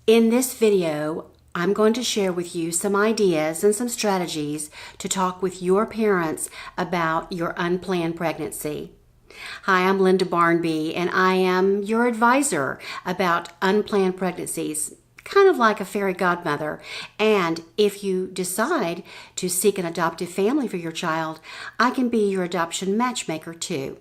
In this video, I'm going to share with you some ideas and some strategies to talk with your parents about your unplanned pregnancy. Hi, I'm Linda Barnby, and I am your advisor about unplanned pregnancies, kind of like a fairy godmother. And if you decide to seek an adoptive family for your child, I can be your adoption matchmaker too.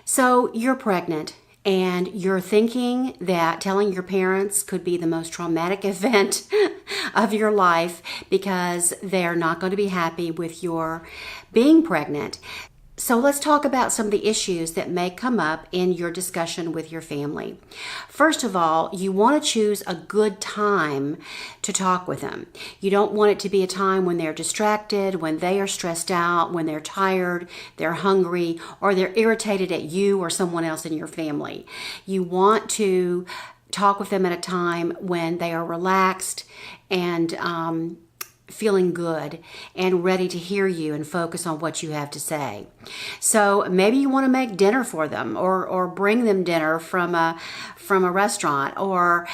So you're pregnant, and you're thinking that telling your parents could be the most traumatic event of your life because they're not going to be happy with your being pregnant. So let's talk about some of the issues that may come up in your discussion with your family. First of all, you want to choose a good time to talk with them. You don't want it to be a time when they're distracted, when they are stressed out, when they're tired, they're hungry, or they're irritated at you or someone else in your family. You want to talk with them at a time when they are relaxed and feeling good and ready to hear you and focus on what you have to say. So maybe you want to make dinner for them or bring them dinner from a restaurant, or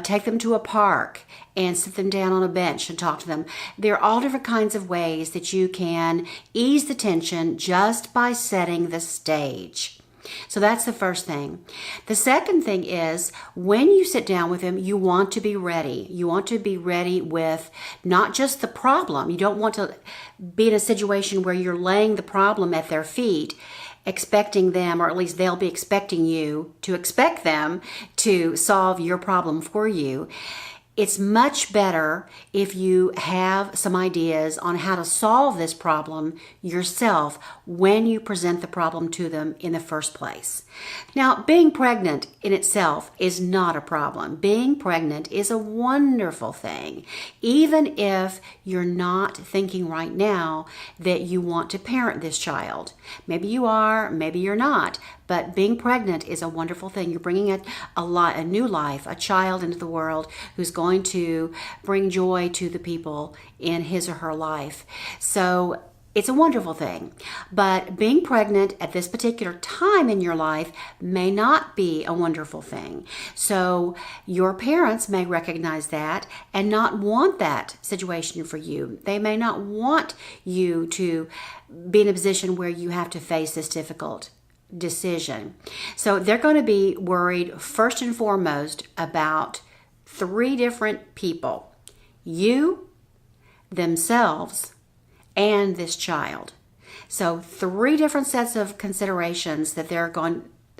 take them to a park and sit them down on a bench and talk to them. There are all different kinds of ways that you can ease the tension just by setting the stage. So that's the first thing. The second thing is, when you sit down with them, you want to be ready. You want to be ready with not just the problem. You don't want to be in a situation where you're laying the problem at their feet, expecting them, or at least they'll be expecting you to expect them to solve your problem for you. It's much better if you have some ideas on how to solve this problem yourself when you present the problem to them in the first place. Now, being pregnant in itself is not a problem. Being pregnant is a wonderful thing, even if you're not thinking right now that you want to parent this child. Maybe you are, maybe you're not. But being pregnant is a wonderful thing. You're bringing a new life, a child into the world who's going to bring joy to the people in his or her life. So it's a wonderful thing. But being pregnant at this particular time in your life may not be a wonderful thing. So your parents may recognize that and not want that situation for you. They may not want you to be in a position where you have to face this difficult decision. So they're going to be worried first and foremost about three different people: you, themselves, and this child. So three different sets of considerations that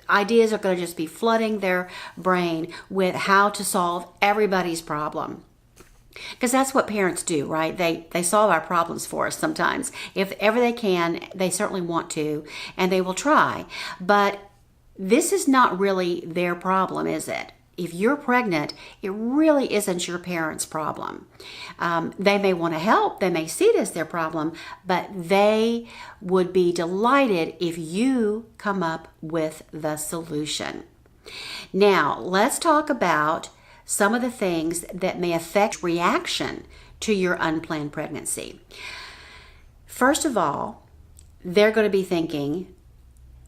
ideas are going to just be flooding their brain with how to solve everybody's problem. Because that's what parents do, right? They solve our problems for us sometimes. If ever they can, they certainly want to, and they will try. But this is not really their problem, is it? If you're pregnant, it really isn't your parents' problem. They may want to help, they may see it as their problem, but they would be delighted if you come up with the solution. Now, let's talk about some of the things that may affect reaction to your unplanned pregnancy. First of all, they're going to be thinking,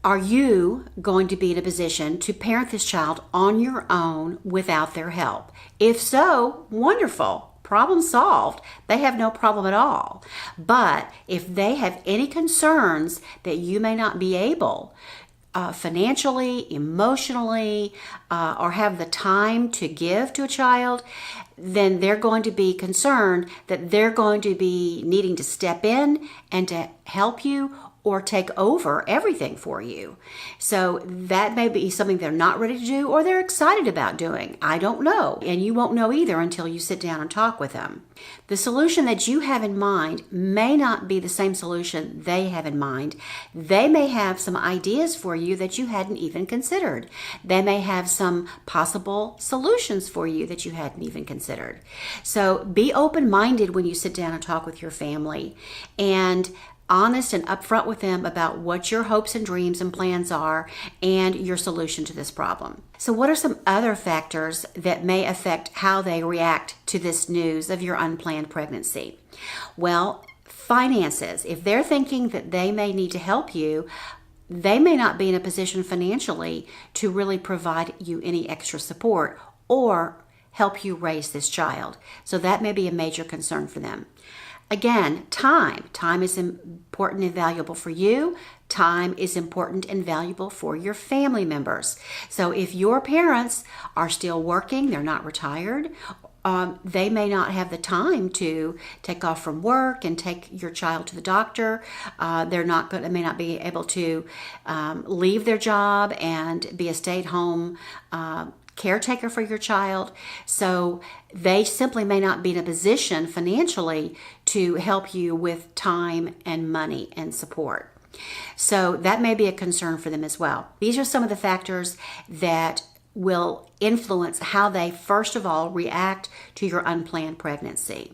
are you going to be in a position to parent this child on your own without their help? If so, wonderful. Problem solved. They have no problem at all. But if they have any concerns that you may not be able financially, emotionally, or have the time to give to a child, then they're going to be concerned that they're going to be needing to step in and to help you or take over everything for you. So that may be something they're not ready to do or they're excited about doing. I don't know. And you won't know either until you sit down and talk with them. The solution that you have in mind may not be the same solution they have in mind. They may have some ideas for you that you hadn't even considered. They may have some possible solutions for you that you hadn't even considered. So be open-minded when you sit down and talk with your family, and honest and upfront with them about what your hopes and dreams and plans are and your solution to this problem. So what are some other factors that may affect how they react to this news of your unplanned pregnancy? Well, finances. If they're thinking that they may need to help you, they may not be in a position financially to really provide you any extra support or help you raise this child. So that may be a major concern for them. Again, time. Time is important and valuable for you. Time is important and valuable for your family members. So if your parents are still working, they're not retired, they may not have the time to take off from work and take your child to the doctor. They may not be able to leave their job and be a stay-at-home caretaker for your child. So they simply may not be in a position financially to help you with time and money and support. So that may be a concern for them as well. These are some of the factors that will influence how they, first of all, react to your unplanned pregnancy.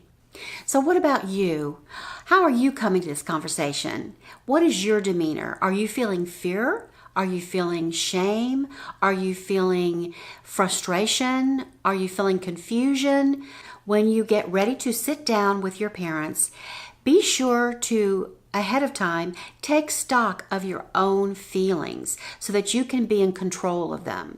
So what about you? How are you coming to this conversation? What is your demeanor? Are you feeling fear? Are you feeling shame? Are you feeling frustration? Are you feeling confusion? When you get ready to sit down with your parents, be sure to, ahead of time, take stock of your own feelings so that you can be in control of them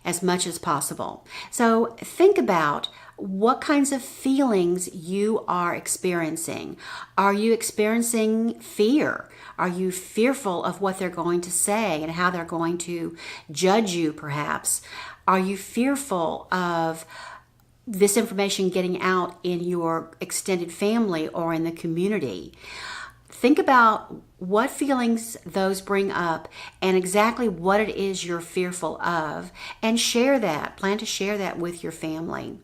as much as possible. So think about what kinds of feelings you are experiencing. Are you experiencing fear? Are you fearful of what they're going to say and how they're going to judge you, perhaps? Are you fearful of this information getting out in your extended family or in the community? Think about what feelings those bring up and exactly what it is you're fearful of, and share that. Plan to share that with your family.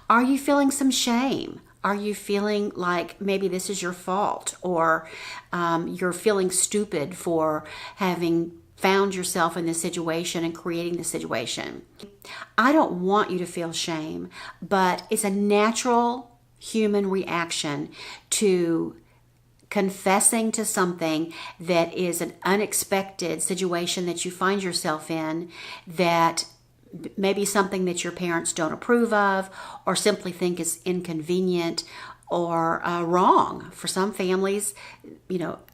Are you feeling some shame? Are you feeling like maybe this is your fault, or you're feeling stupid for having found yourself in this situation and creating the situation? I don't want you to feel shame, but it's a natural human reaction to confessing to something that is an unexpected situation that you find yourself in, that maybe something that your parents don't approve of or simply think is inconvenient or wrong. For some families,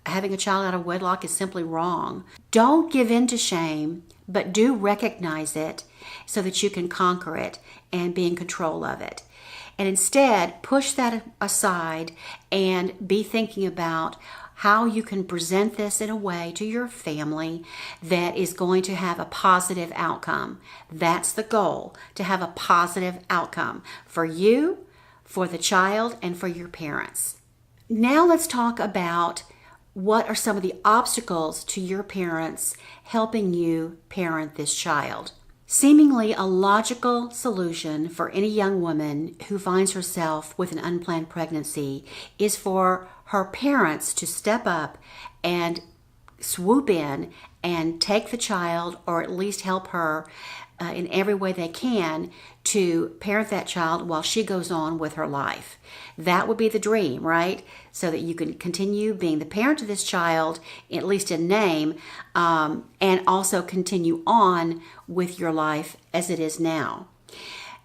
having a child out of wedlock is simply wrong. Don't give in to shame, but do recognize it so that you can conquer it and be in control of it. And instead, push that aside and be thinking about how you can present this in a way to your family that is going to have a positive outcome. That's the goal, to have a positive outcome for you, for the child, and for your parents. Now let's talk about what are some of the obstacles to your parents helping you parent this child. Seemingly a logical solution for any young woman who finds herself with an unplanned pregnancy is for her parents to step up and swoop in and take the child, or at least help her in every way they can to parent that child while she goes on with her life. That would be the dream, right? So that you can continue being the parent of this child, at least in name, and also continue on with your life as it is now.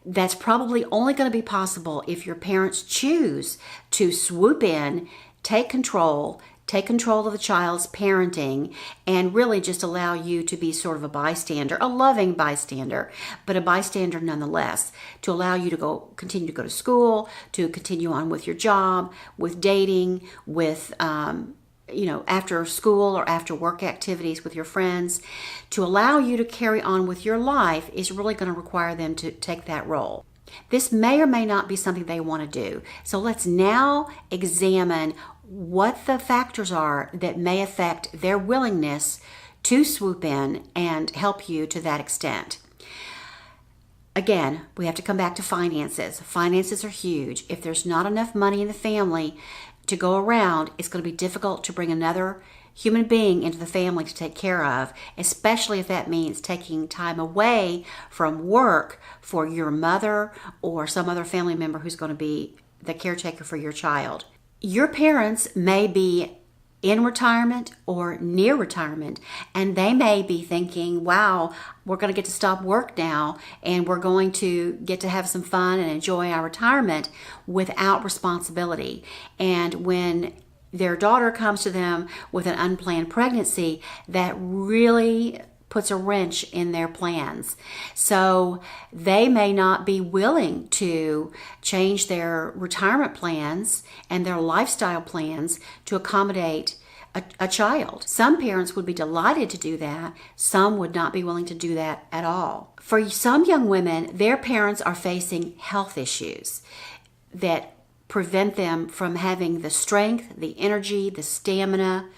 That's probably only going to be possible if your parents choose to swoop in, take control of the child's parenting, and really just allow you to be sort of a bystander, a loving bystander, but a bystander nonetheless, to allow you to continue to go to school, to continue on with your job, with dating, with after school or after work activities with your friends. To allow you to carry on with your life is really going to require them to take that role. This may or may not be something they want to do. So let's now examine what the factors are that may affect their willingness to swoop in and help you to that extent. Again, we have to come back to finances. Finances are huge. If there's not enough money in the family to go around, it's going to be difficult to bring another human being into the family to take care of, especially if that means taking time away from work for your mother or some other family member who's going to be the caretaker for your child. Your parents may be in retirement or near retirement, and they may be thinking, wow, we're going to get to stop work now and we're going to get to have some fun and enjoy our retirement without responsibility. And when their daughter comes to them with an unplanned pregnancy, that really puts a wrench in their plans. So they may not be willing to change their retirement plans and their lifestyle plans to accommodate a child. Some parents would be delighted to do that. Some would not be willing to do that at all. For some young women, their parents are facing health issues that prevent them from having the strength, the energy, the stamina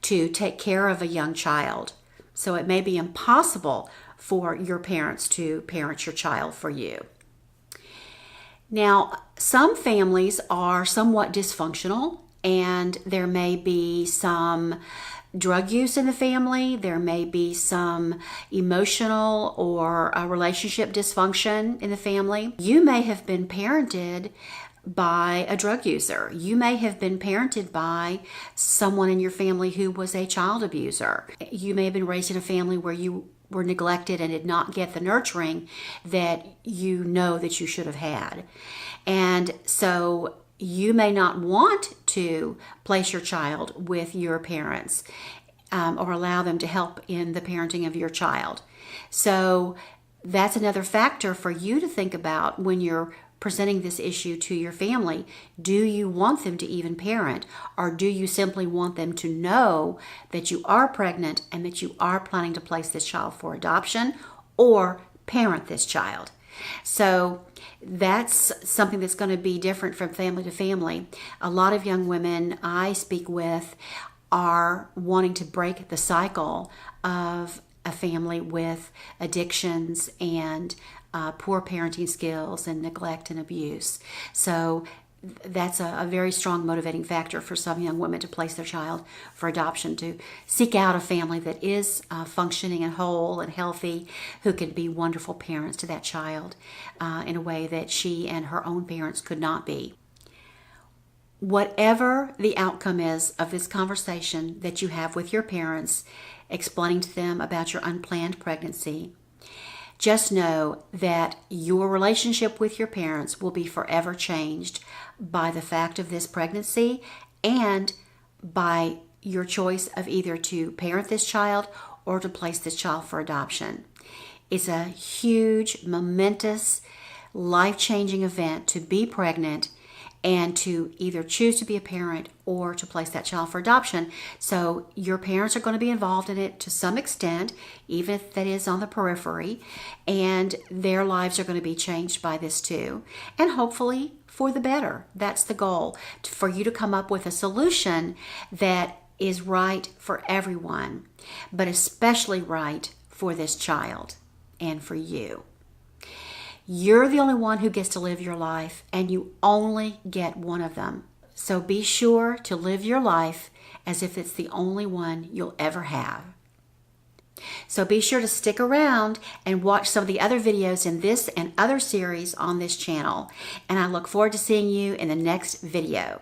to take care of a young child. So it may be impossible for your parents to parent your child for you. Now, some families are somewhat dysfunctional, and there may be some drug use in the family. There may be some emotional or a relationship dysfunction in the family. You may have been parented by a drug user. You may have been parented by someone in your family who was a child abuser. You may have been raised in a family where you were neglected and did not get the nurturing that you know that you should have had. And so you may not want to place your child with your parents or allow them to help in the parenting of your child. So that's another factor for you to think about when you're presenting this issue to your family. Do you want them to even parent, or do you simply want them to know that you are pregnant and that you are planning to place this child for adoption or parent this child? So that's something that's going to be different from family to family. A lot of young women I speak with are wanting to break the cycle of a family with addictions and poor parenting skills and neglect and abuse. So that's a very strong motivating factor for some young women to place their child for adoption, to seek out a family that is functioning and whole and healthy, who can be wonderful parents to that child in a way that she and her own parents could not be. Whatever the outcome is of this conversation that you have with your parents, explaining to them about your unplanned pregnancy, just know that your relationship with your parents will be forever changed by the fact of this pregnancy and by your choice of either to parent this child or to place this child for adoption. It's a huge, momentous, life-changing event to be pregnant and to either choose to be a parent or to place that child for adoption. So your parents are going to be involved in it to some extent, even if that is on the periphery, and their lives are going to be changed by this too, and hopefully for the better. That's the goal, for you to come up with a solution that is right for everyone, but especially right for this child and for you. You're the only one who gets to live your life, and you only get one of them. So be sure to live your life as if it's the only one you'll ever have. So be sure to stick around and watch some of the other videos in this and other series on this channel. And I look forward to seeing you in the next video.